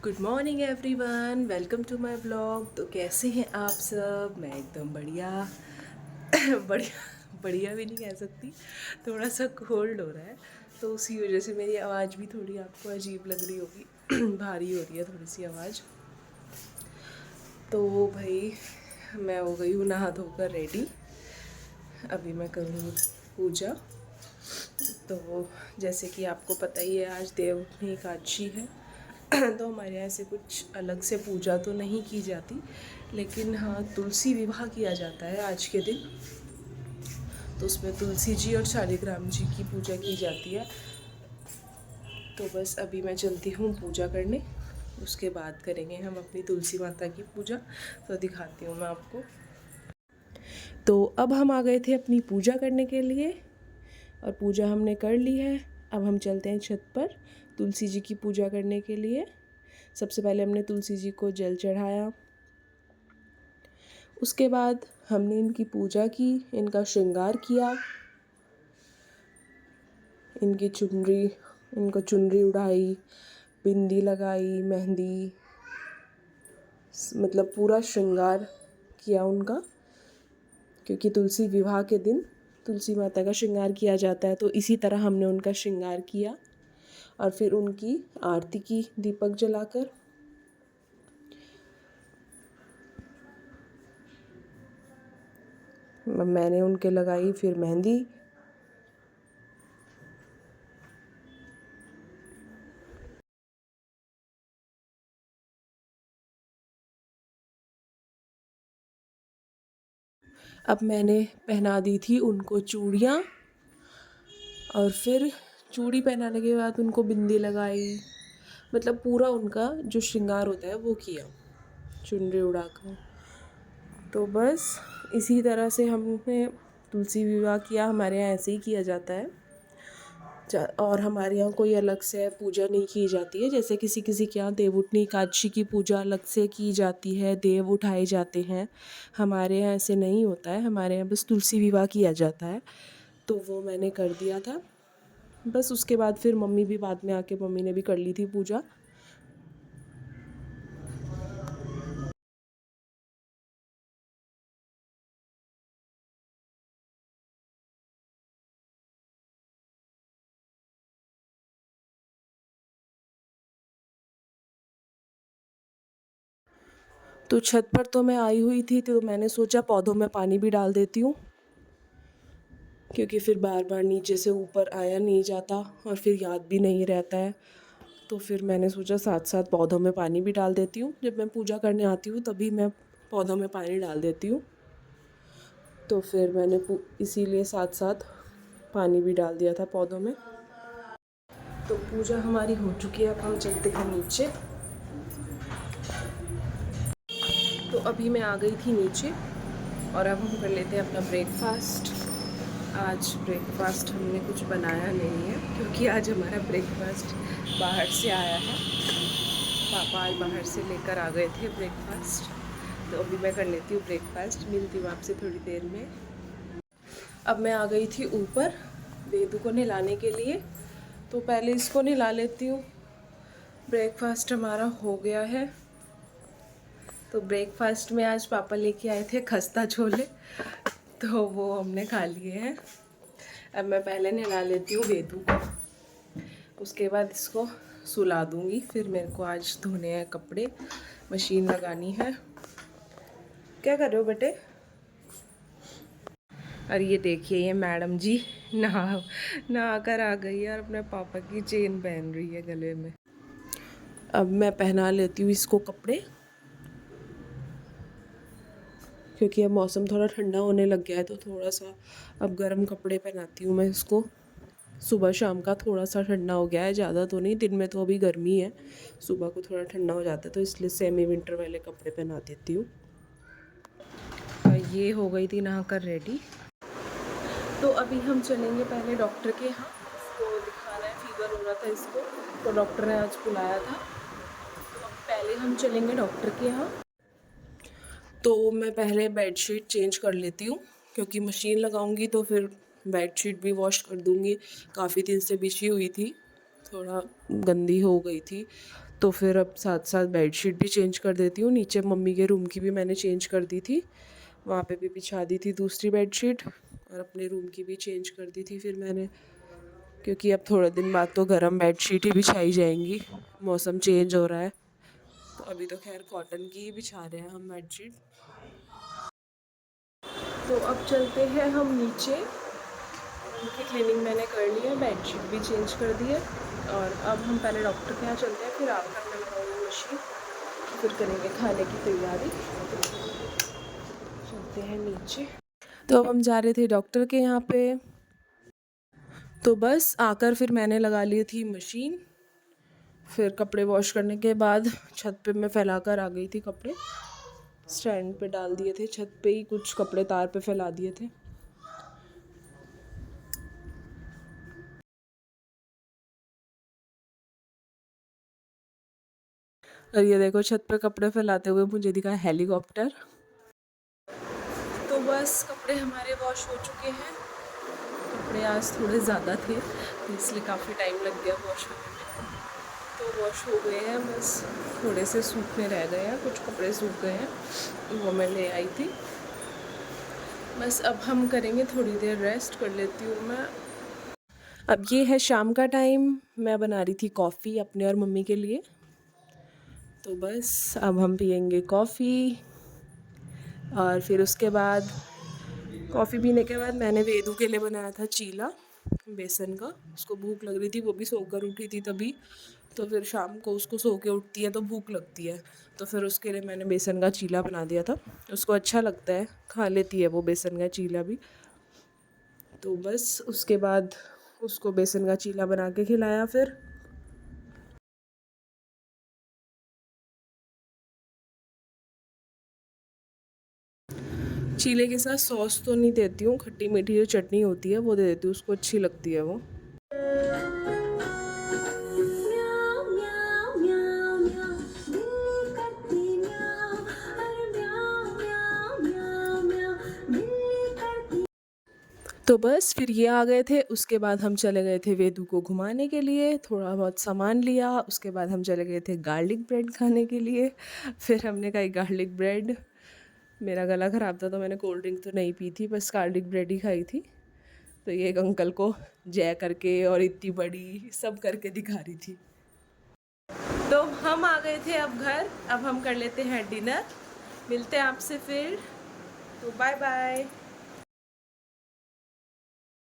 Good morning everyone, welcome to my blog. तो कैसे हैं आप सब? मैं एकदम बढ़िया। बढ़िया भी नहीं कह सकती, थोड़ा सा कोल्ड हो रहा है, तो उसी वजह से मेरी आवाज़ भी थोड़ी आपको अजीब लग रही होगी। भारी हो रही है थोड़ी सी आवाज़। तो भाई, मैं हो गई हूँ नहा धोकर रेडी। अभी मैं करूँगी पूजा। तो जैसे कि आपको पता ही है, आज देवउठनी एकादशी है। तो हमारे यहाँ ऐसे कुछ अलग से पूजा तो नहीं की जाती, लेकिन हाँ, तुलसी विवाह किया जाता है आज के दिन। तो उसमें तुलसी जी और शालिग्राम जी की पूजा की जाती है। तो बस अभी मैं चलती हूँ पूजा करने, उसके बाद करेंगे हम अपनी तुलसी माता की पूजा। तो दिखाती हूँ मैं आपको। तो अब हम आ गए थे अपनी पूजा करने के लिए, और पूजा हमने कर ली है। अब हम चलते हैं छत पर तुलसी जी की पूजा करने के लिए। सबसे पहले हमने तुलसी जी को जल चढ़ाया। उसके बाद हमने इनकी पूजा की, इनका श्रृंगार किया, इनकी चुनरी इनको चुनरी उड़ाई, बिंदी लगाई, मेहंदी, मतलब पूरा श्रृंगार किया उनका। क्योंकि तुलसी विवाह के दिन तुलसी माता का श्रृंगार किया जाता है, तो इसी तरह हमने उनका श्रृंगार किया। और फिर उनकी आरती की दीपक जलाकर। मैंने उनके लगाई फिर मेहंदी। अब मैंने पहना दी थी उनको चूड़ियाँ, और फिर चूड़ी पहनाने के बाद उनको बिंदी लगाई। मतलब पूरा उनका जो श्रृंगार होता है वो किया, चुनरी उड़ाकर। तो बस इसी तरह से हमने तुलसी विवाह किया। हमारे यहाँ ऐसे ही किया जाता है। और हमारे यहाँ कोई अलग से पूजा नहीं की जाती है, जैसे किसी किसी के यहाँ देवउठनी एकादशी की पूजा अलग से की जाती है, देव उठाए जाते हैं। हमारे यहाँ ऐसे नहीं होता है, हमारे यहाँ बस तुलसी विवाह किया जाता है। तो वो मैंने कर दिया था। बस उसके बाद फिर मम्मी भी बाद में आके मम्मी ने भी कर ली थी पूजा। तो छत पर तो मैं आई हुई थी, तो मैंने सोचा पौधों में पानी भी डाल देती हूँ, क्योंकि फिर बार बार नीचे से ऊपर आया नहीं जाता और फिर याद भी नहीं रहता है। तो फिर मैंने सोचा साथ साथ पौधों में पानी भी डाल देती हूँ। जब मैं पूजा करने आती हूँ तभी मैं पौधों में पानी डाल देती हूँ। तो फिर मैंने इसीलिए साथ साथ पानी भी डाल दिया था पौधों में। तो पूजा हमारी हो चुकी है, अब हम चलते हैं नीचे। तो अभी मैं आ गई थी नीचे, और अब हम कर लेते हैं अपना ब्रेकफास्ट। आज ब्रेकफास्ट हमने कुछ बनाया नहीं है, क्योंकि आज हमारा ब्रेकफास्ट बाहर से आया है। पापा आज बाहर से लेकर आ गए थे ब्रेकफास्ट। तो अभी मैं कर लेती हूँ ब्रेकफास्ट, मिलती हूँ आपसे थोड़ी देर में। अब मैं आ गई थी ऊपर वेदू को नहलाने के लिए, तो पहले इसको नहला लेती हूँ। ब्रेकफास्ट हमारा हो गया है। तो ब्रेकफास्ट में आज पापा लेके आए थे खस्ता छोले, तो वो हमने खा लिए हैं। अब मैं पहले नहला लेती हूँ वेदू को, उसके बाद इसको सुला दूँगी। फिर मेरे को आज धोने हैं कपड़े, मशीन लगानी है। क्या कर रहे हो बेटे? और ये देखिए, ये मैडम जी नहा कर आ गई है और अपने पापा की चेन पहन रही है गले में। अब मैं पहना लेती हूँ इसको कपड़े, क्योंकि अब मौसम थोड़ा ठंडा होने लग गया है, तो थोड़ा सा अब गर्म कपड़े पहनाती हूँ मैं इसको। सुबह शाम का थोड़ा सा ठंडा हो गया है, ज़्यादा तो नहीं। दिन में तो अभी गर्मी है, सुबह को थोड़ा ठंडा हो जाता है, तो इसलिए सेमी विंटर वाले कपड़े पहना देती हूँ। ये हो गई थी नहा कर रेडी। तो अभी हम चलेंगे पहले डॉक्टर के यहाँ। इसको दिखाना है, फीवर हो रहा था इसको, तो डॉक्टर ने आज बुलाया था। तो अब पहले हम चलेंगे डॉक्टर के यहाँ। तो मैं पहले बेडशीट चेंज कर लेती हूँ, क्योंकि मशीन लगाऊंगी तो फिर बेडशीट भी वॉश कर दूँगी। काफ़ी दिन से बिछी हुई थी, थोड़ा गंदी हो गई थी, तो फिर अब साथ साथ बेडशीट भी चेंज कर देती हूँ। नीचे मम्मी के रूम की भी मैंने चेंज कर दी थी, वहाँ पे भी बिछा दी थी दूसरी बेडशीट, और अपने रूम की भी चेंज कर दी थी फिर मैंने, क्योंकि अब थोड़े दिन बाद तो गर्म बेडशीट ही बिछाई जाएंगी, मौसम चेंज हो रहा है। तो अभी तो खैर कॉटन की ही बिछा रहे हैं हम बेडशीट। तो अब चलते हैं हम नीचे। उनकी क्लीनिंग मैंने कर ली है, बेडशीट भी चेंज कर दी है, और अब हम पहले डॉक्टर के यहाँ चलते हैं, फिर आप करने लगाएंगे मशीन, फिर करेंगे खाने की तैयारी। चलते हैं नीचे। तो अब हम जा रहे थे डॉक्टर के यहाँ पे। तो बस आकर फिर मैंने लगा ली थी मशीन। फिर कपड़े वॉश करने के बाद छत पे मैं फैलाकर आ गई थी कपड़े, स्टैंड पे डाल दिए थे, छत पे ही कुछ कपड़े तार पे फैला दिए थे। और ये देखो छत पे कपड़े फैलाते हुए मुझे दिखा हेलीकॉप्टर। तो बस कपड़े हमारे वॉश हो चुके हैं। कपड़े आज थोड़े ज़्यादा थे तो इसलिए काफ़ी टाइम लग गया वॉश होने में। तो वॉश हो गए हैं, बस थोड़े से सूखने रह गए हैं, कुछ कपड़े सूख गए हैं, वो मैं ले आई थी। बस अब हम करेंगे थोड़ी देर रेस्ट, कर लेती हूँ मैं। अब ये है शाम का टाइम, मैं बना रही थी कॉफ़ी अपने और मम्मी के लिए। तो बस अब हम पियेंगे कॉफ़ी, और फिर उसके बाद कॉफ़ी पीने के बाद मैंने वेदू के लिए बनाया था चीला बेसन का। उसको भूख लग रही थी, वो भी सोकर उठी थी तभी। तो फिर शाम को उसको सो के उठती है तो भूख लगती है, तो फिर उसके लिए मैंने बेसन का चीला बना दिया था। उसको अच्छा लगता है, खा लेती है वो बेसन का चीला भी। तो बस उसके बाद उसको बेसन का चीला बना के खिलाया। फिर चीले के साथ सॉस तो नहीं देती हूँ, खट्टी मीठी जो चटनी होती है वो दे देती हूँ, उसको अच्छी लगती है वो। तो बस फिर ये आ गए थे, उसके बाद हम चले गए थे वेदू को घुमाने के लिए, थोड़ा बहुत सामान लिया। उसके बाद हम चले गए थे गार्लिक ब्रेड खाने के लिए। फिर हमने खाई गार्लिक ब्रेड। मेरा गला ख़राब था तो मैंने कोल्ड ड्रिंक तो नहीं पी थी, बस गार्लिक ब्रेड ही खाई थी। तो ये एक अंकल को जय करके और इतनी बड़ी सब करके दिखा रही थी। तो हम आ गए थे अब घर, अब हम कर लेते हैं डिनर। मिलते हैं आपसे फिर, तो बाय बाय।